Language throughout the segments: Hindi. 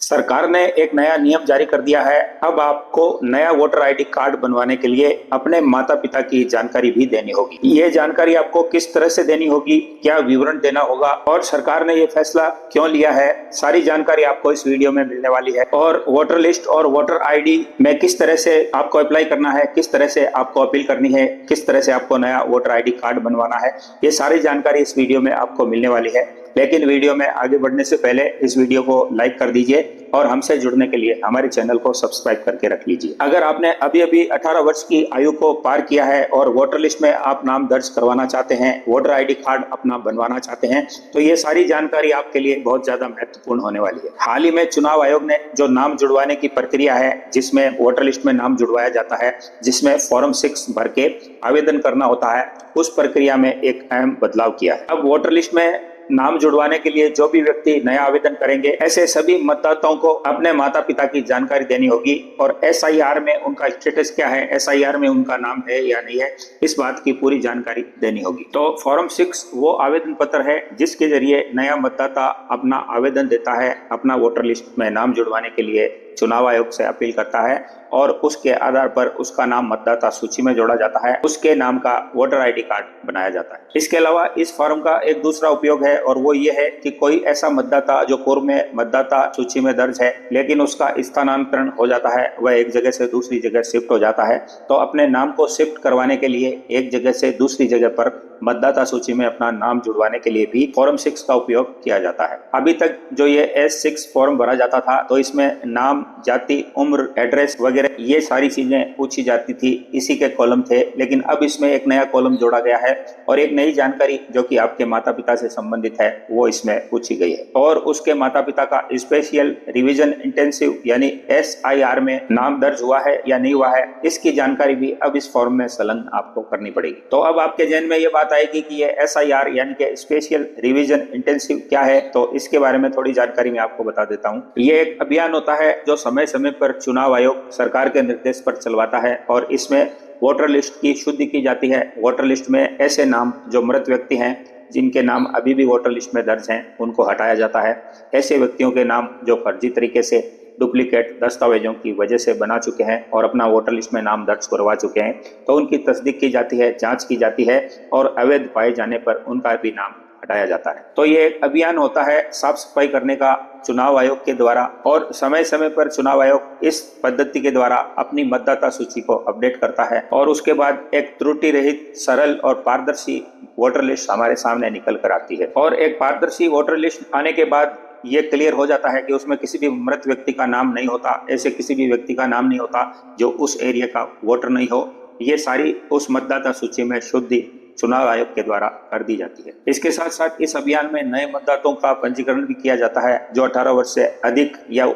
सरकार ने एक नया नियम जारी कर दिया है। अब आपको नया वोटर आईडी कार्ड बनवाने के लिए अपने माता पिता की जानकारी भी देनी होगी। ये जानकारी आपको किस तरह से देनी होगी, क्या विवरण देना होगा और सरकार ने ये फैसला क्यों लिया है, सारी जानकारी आपको इस वीडियो में मिलने वाली है। और वोटर लिस्ट और वोटर आईडी में किस तरह से आपको अप्लाई करना है, किस तरह से आपको अपील करनी है, किस तरह से आपको नया वोटर आईडी कार्ड बनवाना है, ये सारी जानकारी इस वीडियो में आपको मिलने वाली है। लेकिन वीडियो में आगे बढ़ने से पहले इस वीडियो को लाइक कर दीजिए और हमसे जुड़ने के लिए हमारे चैनल को सब्सक्राइब करके रख लीजिए। अगर आपने अभी अभी 18 वर्ष की आयु को पार किया है और वोटर लिस्ट में आप नाम दर्ज करवाना चाहते हैं, वोटर आईडी कार्ड अपना बनवाना चाहते हैं, तो ये सारी जानकारी आपके लिए बहुत ज्यादा महत्वपूर्ण होने वाली है। हाल ही में चुनाव आयोग ने जो नाम जुड़वाने की प्रक्रिया है, जिसमें वोटर लिस्ट में नाम जुड़वाया जाता है, जिसमें फॉर्म 6 भर के आवेदन करना होता है, उस प्रक्रिया में एक अहम बदलाव किया है। अब वोटर लिस्ट में नाम जुड़वाने के लिए जो भी व्यक्ति नया आवेदन करेंगे, ऐसे सभी मतदाताओं को अपने माता पिता की जानकारी देनी होगी और एसआईआर में उनका स्टेटस क्या है, एसआईआर में उनका नाम है या नहीं है, इस बात की पूरी जानकारी देनी होगी। तो फॉर्म 6 वो आवेदन पत्र है जिसके जरिए नया मतदाता अपना आवेदन देता है, अपना वोटर लिस्ट में नाम जुड़वाने के लिए चुनाव आयोग से अपील करता है और उसके आधार पर उसका नाम मतदाता सूची में जोड़ा जाता है, उसके नाम का वोटर आईडी कार्ड बनाया जाता है। इसके अलावा इस फॉर्म का एक दूसरा उपयोग है और वो ये है कि कोई ऐसा मतदाता जो पूर्व में मतदाता सूची में दर्ज है लेकिन उसका स्थानांतरण हो जाता है, वह एक जगह से दूसरी जगह शिफ्ट हो जाता है, तो अपने नाम को शिफ्ट करवाने के लिए एक जगह से दूसरी जगह पर मतदाता सूची में अपना नाम जुड़वाने के लिए भी फॉर्म 6 का उपयोग किया जाता है। अभी तक जो ये S6 फॉर्म भरा जाता था तो इसमें नाम, जाति, उम्र, एड्रेस वगैरह ये सारी चीजें पूछी जाती थी, इसी के कॉलम थे। लेकिन अब इसमें एक नया कॉलम जोड़ा गया है और एक नई जानकारी जो कि आपके माता पिता से संबंधित है वो इसमें पूछी गई है और उसके माता पिता का स्पेशल रिवीजन इंटेंसिव यानी SIR में नाम दर्ज हुआ है या नहीं हुआ है, इसकी जानकारी भी अब इस फॉर्म में संलग्न आपको करनी पड़ेगी। तो अब आपके जहन में ये बात आएगी कि ये SIR यानी कि स्पेशल रिवीजन इंटेंसिव क्या है, तो इसके बारे में थोड़ी जानकारी मैं आपको बता देता हूँ। ये एक अभियान होता है जो समय समय पर चुनाव आयोग सरकार के निर्देश पर चलवाता है और इसमें वोटर लिस्ट की शुद्धि की जाती है। वोटर लिस्ट में ऐसे नाम जो मृत व्यक्ति हैं, जिनके नाम अभी भी वोटर लिस्ट में दर्ज हैं, उनको हटाया जाता है। ऐसे व्यक्तियों के नाम जो फर्जी तरीके से डुप्लीकेट दस्तावेजों की वजह से बना चुके हैं और अपना वोटर लिस्ट में नाम दर्ज करवा चुके हैं, तो उनकी तस्दीक की जाती है, जांच की जाती है और अवैध पाए जाने पर उनका भी नाम हटाया जाता है। तो ये एक अभियान होता है साफ सफाई करने का चुनाव आयोग के द्वारा और समय समय पर चुनाव आयोग इस पद्धति के द्वारा अपनी मतदाता सूची को अपडेट करता है और उसके बाद एक त्रुटि रहित, सरल और पारदर्शी वोटर लिस्ट हमारे सामने निकल कर आती है। और एक पारदर्शी वोटर लिस्ट आने के बाद ये क्लियर हो जाता है कि उसमें किसी भी मृत व्यक्ति का नाम नहीं होता, ऐसे किसी भी व्यक्ति का नाम नहीं होता जो उस एरिया का वोटर नहीं हो। ये सारी उस मतदाता सूची में शुद्धि चुनाव आयोग के द्वारा कर दी जाती है। इसके साथ साथ इस अभियान में नए मतदाताओं का पंजीकरण भी किया जाता है जो 18 वर्ष से अधिक या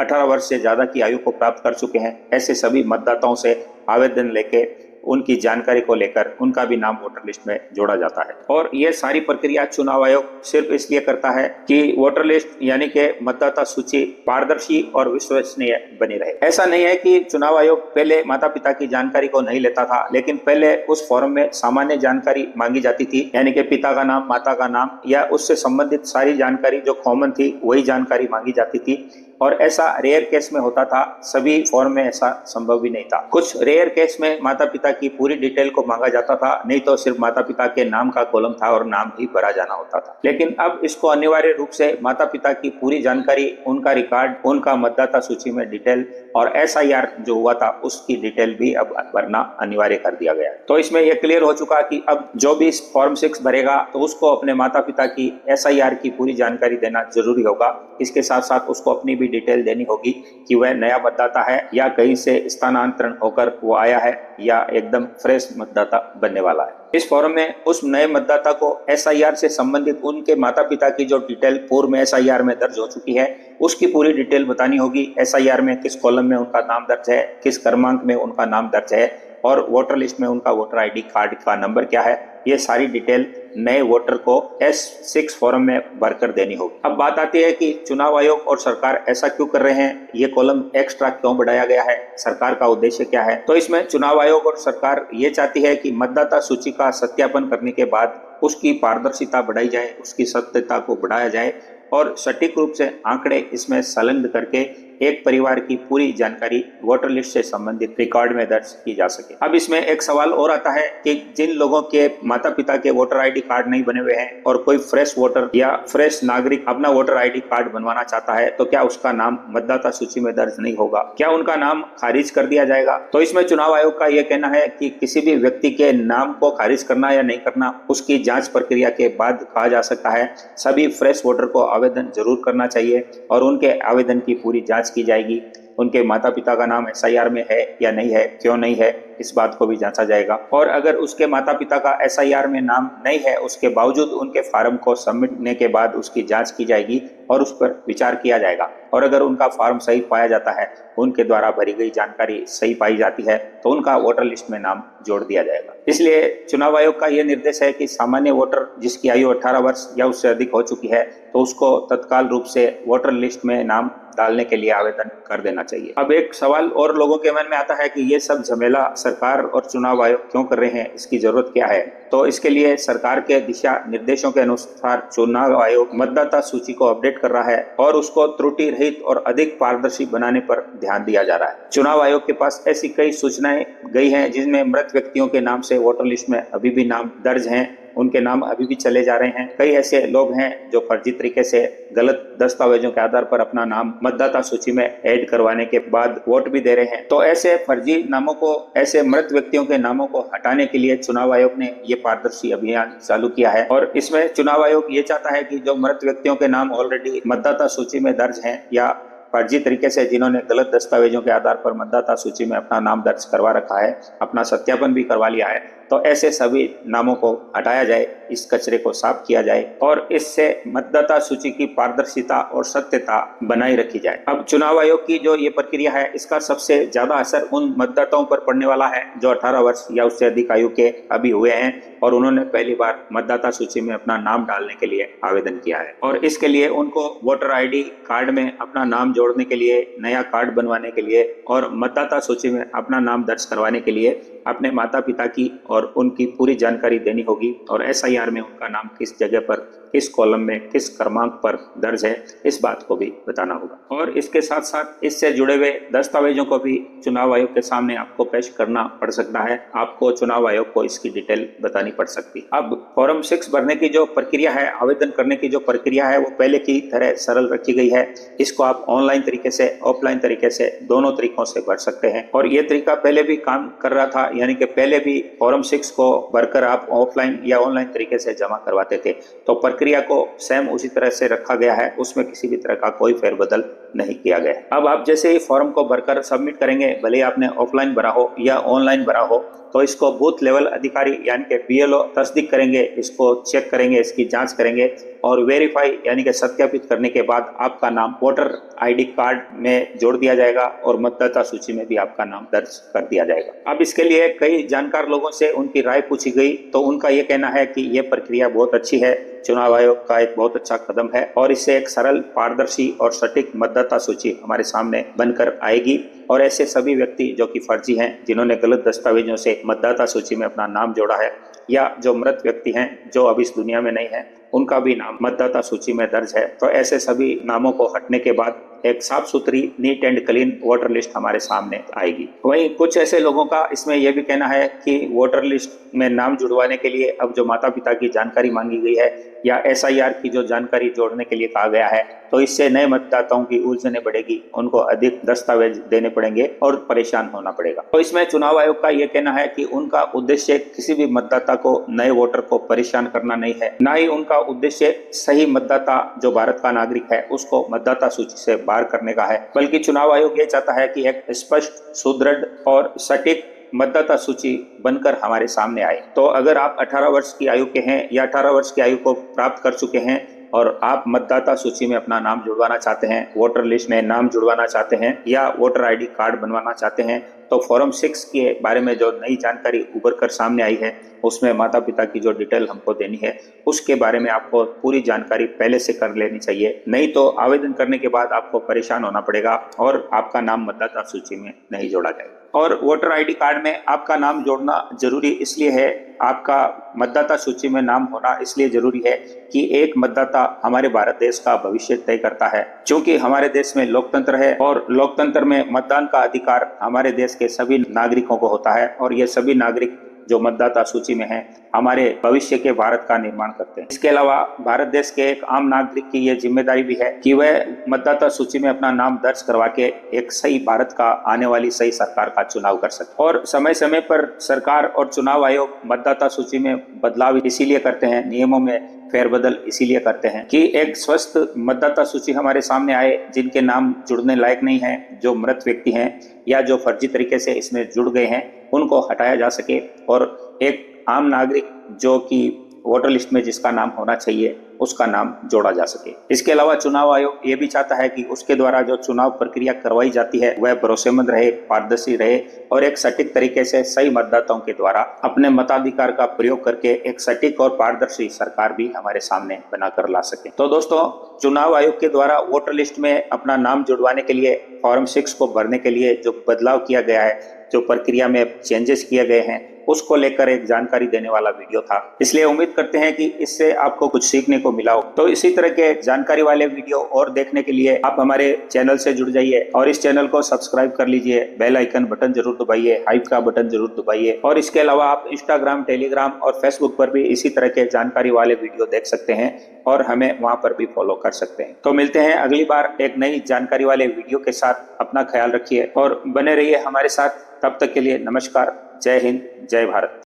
18 वर्ष से ज्यादा की आयु को प्राप्त कर चुके हैं। ऐसे सभी मतदाताओं से आवेदन लेके उनकी जानकारी को लेकर उनका भी नाम वोटर लिस्ट में जोड़ा जाता है और ये सारी प्रक्रिया चुनाव आयोग सिर्फ इसलिए करता है कि वोटर लिस्ट यानी कि मतदाता सूची पारदर्शी और विश्वसनीय बनी रहे। ऐसा नहीं है कि चुनाव आयोग पहले माता पिता की जानकारी को नहीं लेता था, लेकिन पहले उस फॉर्म में सामान्य जानकारी मांगी जाती थी, यानी कि पिता का नाम, माता का नाम या उससे संबंधित सारी जानकारी जो कॉमन थी वही जानकारी मांगी जाती थी और ऐसा रेयर केस में होता था, सभी फॉर्म में ऐसा संभव भी नहीं था। कुछ रेयर केस में माता पिता की पूरी डिटेल को मांगा जाता था, नहीं तो सिर्फ माता पिता के नाम का कॉलम था और नाम ही भरा जाना होता था। लेकिन अब इसको अनिवार्य रूप से माता पिता की पूरी जानकारी, उनका रिकॉर्ड, उनका मतदाता सूची में डिटेल और SIR जो हुआ था उसकी डिटेल भी अब भरना अनिवार्य कर दिया गया है। तो इसमें यह क्लियर हो चुका कि अब जो भी फॉर्म 6 भरेगा तो उसको अपने माता पिता की SIR की पूरी जानकारी देना जरूरी होगा। इसके साथ साथ उसको अपनी भी डिटेल देनी होगी कि वह नया मतदाता है या कहीं से स्थानांतरण होकर वो आया है या एकदम फ्रेश मतदाता बनने वाला है। इस फॉर्म में उस नए मतदाता को SIR से संबंधित उनके माता पिता की जो डिटेल पूर्व में SIR में दर्ज हो चुकी है उसकी पूरी डिटेल बतानी होगी। SIR में किस कॉलम में उनका नाम दर्ज है, किस क्रमांक में उनका नाम दर्ज है और वोटर लिस्ट में उनका वोटर आईडी कार्ड का नंबर क्या है, ये सारी डिटेल नए वोटर को S6 फॉर्म में भरकर देनी होगी। अब बात आती है कि चुनाव आयोग और सरकार ऐसा क्यों कर रहे हैं, ये कॉलम एक्स्ट्रा क्यों बढ़ाया गया है, सरकार का उद्देश्य क्या है। तो इसमें चुनाव आयोग और सरकार ये चाहती है कि मतदाता सूची का सत्यापन करने के बाद उसकी पारदर्शिता बढ़ाई जाए, उसकी सत्यता को बढ़ाया जाए और सटीक रूप से आंकड़े इसमें संलग्न करके एक परिवार की पूरी जानकारी वोटर लिस्ट से संबंधित रिकॉर्ड में दर्ज की जा सके। अब इसमें एक सवाल और आता है कि जिन लोगों के माता पिता के वोटर आईडी कार्ड नहीं बने हुए हैं और कोई फ्रेश वोटर या फ्रेश नागरिक अपना वोटर आईडी कार्ड बनवाना चाहता है, तो क्या उसका नाम मतदाता सूची में दर्ज नहीं होगा? क्या उनका नाम खारिज कर दिया जाएगा? तो इसमें चुनाव आयोग का यह कहना है कि किसी भी व्यक्ति के नाम को खारिज करना या नहीं करना उसकी जांच प्रक्रिया के बाद कहा जा सकता है। सभी फ्रेश वोटर को आवेदन जरूर करना चाहिए और उनके आवेदन की पूरी जांच की जाएगी। उनके माता पिता का नाम एसआईआर में है या नहीं है, क्यों नहीं है, इस बात को भी जांचा जाएगा। और अगर उसके माता पिता का एसआईआर में नाम नहीं है, उसके बावजूद उनके फार्म को सबमिट करने के बाद उसकी जांच की जाएगी और उस पर विचार किया जाएगा। और अगर उनका फार्म सही पाया जाता है, उनके द्वारा भरी गई जानकारी सही पाई जाती है, तो उनका वोटर लिस्ट में नाम जोड़ दिया जाएगा। इसलिए चुनाव आयोग का यह निर्देश है कि सामान्य वोटर जिसकी आयु 18 वर्ष या उससे अधिक हो चुकी है, तो उसको तत्काल रूप से वोटर लिस्ट में नाम डालने के लिए आवेदन कर देना चाहिए। अब एक सवाल और लोगों के मन में आता है कि ये सब झमेला सरकार और चुनाव आयोग क्यों कर रहे हैं, इसकी जरूरत क्या है? तो इसके लिए सरकार के दिशा निर्देशों के अनुसार चुनाव आयोग मतदाता सूची को अपडेट कर रहा है और उसको त्रुटि रहित और अधिक पारदर्शी बनाने पर ध्यान दिया जा रहा है। चुनाव आयोग के पास ऐसी कई सूचनाएं गई हैं जिनमें मृत व्यक्तियों के नाम से वोटर लिस्ट में अभी भी नाम दर्ज हैं, उनके नाम अभी भी चले जा रहे हैं। कई ऐसे लोग हैं जो फर्जी तरीके से गलत दस्तावेजों के आधार पर अपना नाम मतदाता सूची में ऐड करवाने के बाद वोट भी दे रहे हैं। तो ऐसे फर्जी नामों को, ऐसे मृत व्यक्तियों के नामों को हटाने के लिए चुनाव आयोग ने ये पारदर्शी अभियान चालू किया है। और इसमें चुनाव आयोग ये चाहता है कि जो मृत व्यक्तियों के नाम ऑलरेडी मतदाता सूची में दर्ज हैं या फर्जी तरीके से जिन्होंने गलत दस्तावेजों के आधार पर मतदाता सूची में अपना नाम दर्ज करवा रखा है, अपना सत्यापन भी करवा लिया है, तो ऐसे सभी नामों को हटाया जाए, इस कचरे को साफ किया जाए और इससे मतदाता सूची की पारदर्शिता और सत्यता बनाए रखी जाए। अब चुनाव आयोग की जो ये प्रक्रिया है, इसका सबसे ज्यादा असर उन मतदाताओं पर पड़ने वाला है जो 18 वर्ष या उससे अधिक आयु के अभी हुए हैं और उन्होंने पहली बार मतदाता सूची में अपना नाम डालने के लिए आवेदन किया है। और इसके लिए उनको वोटर आईडी कार्ड में अपना नाम जोड़ने के लिए, नया कार्ड बनवाने के लिए और मतदाता सूची में अपना नाम दर्ज करवाने के लिए अपने माता पिता की और उनकी पूरी जानकारी देनी होगी और एसआईआर में उनका नाम किस जगह पर, किस कॉलम में, किस क्रमांक पर दर्ज है, इस बात को भी बताना होगा। और इसके साथ साथ इससे जुड़े हुए दस्तावेजों को भी चुनाव आयोग के सामने आपको पेश करना पड़ सकता है। आपको चुनाव आयोग को इसकी डिटेल बतानी पड़ सकती है। अब फॉर्म 6 भरने की जो प्रक्रिया है, आवेदन करने की जो प्रक्रिया है, वो पहले की तरह सरल रखी गई है। इसको आप ऑनलाइन तरीके से, ऑफलाइन तरीके से, दोनों तरीकों से भर सकते हैं। और ये तरीका पहले भी काम कर रहा था, यानी कि पहले भी फॉर्म 6 को भरकर आप ऑफलाइन या ऑनलाइन तरीके से जमा करवाते थे। तो प्रक्रिया को सेम उसी तरह से रखा गया है, उसमें किसी भी तरह का कोई फेरबदल नहीं किया गया है। अब आप जैसे ही फॉर्म को भरकर सबमिट करेंगे, भले आपने ऑफलाइन भरा हो या ऑनलाइन भरा हो, तो इसको बूथ लेवल अधिकारी यानी कि बीएलओ तस्दीक करेंगे, इसको चेक करेंगे, इसकी जांच करेंगे और वेरीफाई यानी कि सत्यापित करने के बाद आपका नाम वोटर आईडी कार्ड में जोड़ दिया जाएगा और मतदाता सूची में भी आपका नाम दर्ज कर दिया जाएगा। अब इसके लिए कई जानकार लोगों से उनकी राय पूछी गई, तो उनका ये कहना है कि ये प्रक्रिया बहुत अच्छी है, चुनाव आयोग का एक बहुत अच्छा कदम है और इससे एक सरल, पारदर्शी और सटीक मतदाता सूची हमारे सामने बनकर आएगी और ऐसे सभी व्यक्ति जो कि फर्जी हैं, जिन्होंने गलत दस्तावेजों से मतदाता सूची में अपना नाम जोड़ा है या जो मृत व्यक्ति हैं जो अब इस दुनिया में नहीं है, उनका भी नाम मतदाता सूची में दर्ज है, तो ऐसे सभी नामों को हटने के बाद एक साफ सुथरी, neat and clean voter list हमारे सामने आएगी। वहीं कुछ ऐसे लोगों का इसमें यह भी कहना है कि वोटर लिस्ट में नाम जुड़वाने के लिए अब जो माता पिता की जानकारी मांगी गई है या एसआईआर की जो जानकारी जोड़ने के लिए कहा गया है, तो इससे नए मतदाताओं की उलझने बढ़ेगी, उनको अधिक दस्तावेज देने पड़ेंगे और परेशान होना पड़ेगा। तो इसमें चुनाव आयोग का यह कहना है कि उनका उद्देश्य किसी भी मतदाता को, नए वोटर को परेशान करना नहीं है, ना ही उनका उद्देश्य सही मतदाता जो भारत का नागरिक है उसको मतदाता सूची से बाहर करने का है, बल्कि चुनाव आयोग ये चाहता है कि एक स्पष्ट, सुदृढ़ और सटीक मतदाता सूची बनकर हमारे सामने आए। तो अगर आप 18 वर्ष की आयु के हैं या 18 वर्ष की आयु को प्राप्त कर चुके हैं और आप मतदाता सूची में अपना नाम जुड़वाना चाहते हैं, वोटर लिस्ट में नाम जुड़वाना चाहते हैं या वोटर आईडी कार्ड बनवाना चाहते हैं, तो फॉर्म 6 के बारे में जो नई जानकारी उभर कर सामने आई है, उसमें माता पिता की जो डिटेल हमको देनी है, उसके बारे में आपको पूरी जानकारी पहले से कर लेनी चाहिए। नहीं तो आवेदन करने के बाद आपको परेशान होना पड़ेगा और आपका नाम मतदाता सूची में नहीं जोड़ा जाएगा। और वोटर आईडी कार्ड में आपका नाम जोड़ना जरूरी इसलिए है, आपका मतदाता सूची में नाम होना इसलिए जरूरी है कि एक मतदाता हमारे भारत देश का भविष्य तय करता है। क्योंकि हमारे देश में लोकतंत्र है और लोकतंत्र में मतदान का अधिकार हमारे देश के सभी नागरिकों को होता है और ये सभी नागरिक जो मतदाता सूची में हैं हमारे भविष्य के भारत का निर्माण करते हैं। इसके अलावा भारत देश के एक आम नागरिक की ये जिम्मेदारी भी है कि वह मतदाता सूची में अपना नाम दर्ज करवा के एक सही भारत का आने वाली सही सरकार का चुनाव कर सके। और समय समय पर सरकार और चुनाव आयोग मतदाता सूची में बदलाव इसीलिए करते हैं, नियमों में फेरबदल इसीलिए करते हैं कि एक स्वस्थ मतदाता सूची हमारे सामने आए, जिनके नाम जुड़ने लायक नहीं है, जो मृत व्यक्ति हैं या जो फर्जी तरीके से इसमें जुड़ गए हैं, उनको हटाया जा सके और एक आम नागरिक जो कि वोटर लिस्ट में जिसका नाम होना चाहिए उसका नाम जोड़ा जा सके। इसके अलावा चुनाव आयोग ये भी चाहता है कि उसके द्वारा जो चुनाव प्रक्रिया करवाई जाती है वह भरोसेमंद रहे, पारदर्शी रहे और एक सटीक तरीके से सही मतदाताओं के द्वारा अपने मताधिकार का प्रयोग करके एक सटीक और पारदर्शी सरकार भी हमारे सामने बनाकर ला सके। तो दोस्तों, चुनाव आयोग के द्वारा वोटर लिस्ट में अपना नाम जुड़वाने के लिए फॉर्म 6 को भरने के लिए जो बदलाव किया गया है, जो प्रक्रिया में चेंजेस किए गए हैं, उसको लेकर एक जानकारी देने वाला वीडियो था। इसलिए उम्मीद करते हैं कि इससे आपको कुछ सीखने को मिला हो। तो इसी तरह के जानकारी वाले वीडियो और देखने के लिए आप हमारे चैनल से जुड़ जाइए और इस चैनल को सब्सक्राइब कर लीजिए, बेल आइकन बटन जरूर दबाइए, हाइप का बटन जरूर दबाइए। और इसके अलावा आप इंस्टाग्राम, टेलीग्राम और फेसबुक पर भी इसी तरह के जानकारी वाले वीडियो देख सकते हैं और हमें वहां पर भी फॉलो कर सकते हैं। तो मिलते हैं अगली बार एक नई जानकारी वाले वीडियो के साथ। अपना ख्याल रखिए और बने रहिए हमारे साथ। तब तक के लिए नमस्कार, जय हिंद, जय भारत।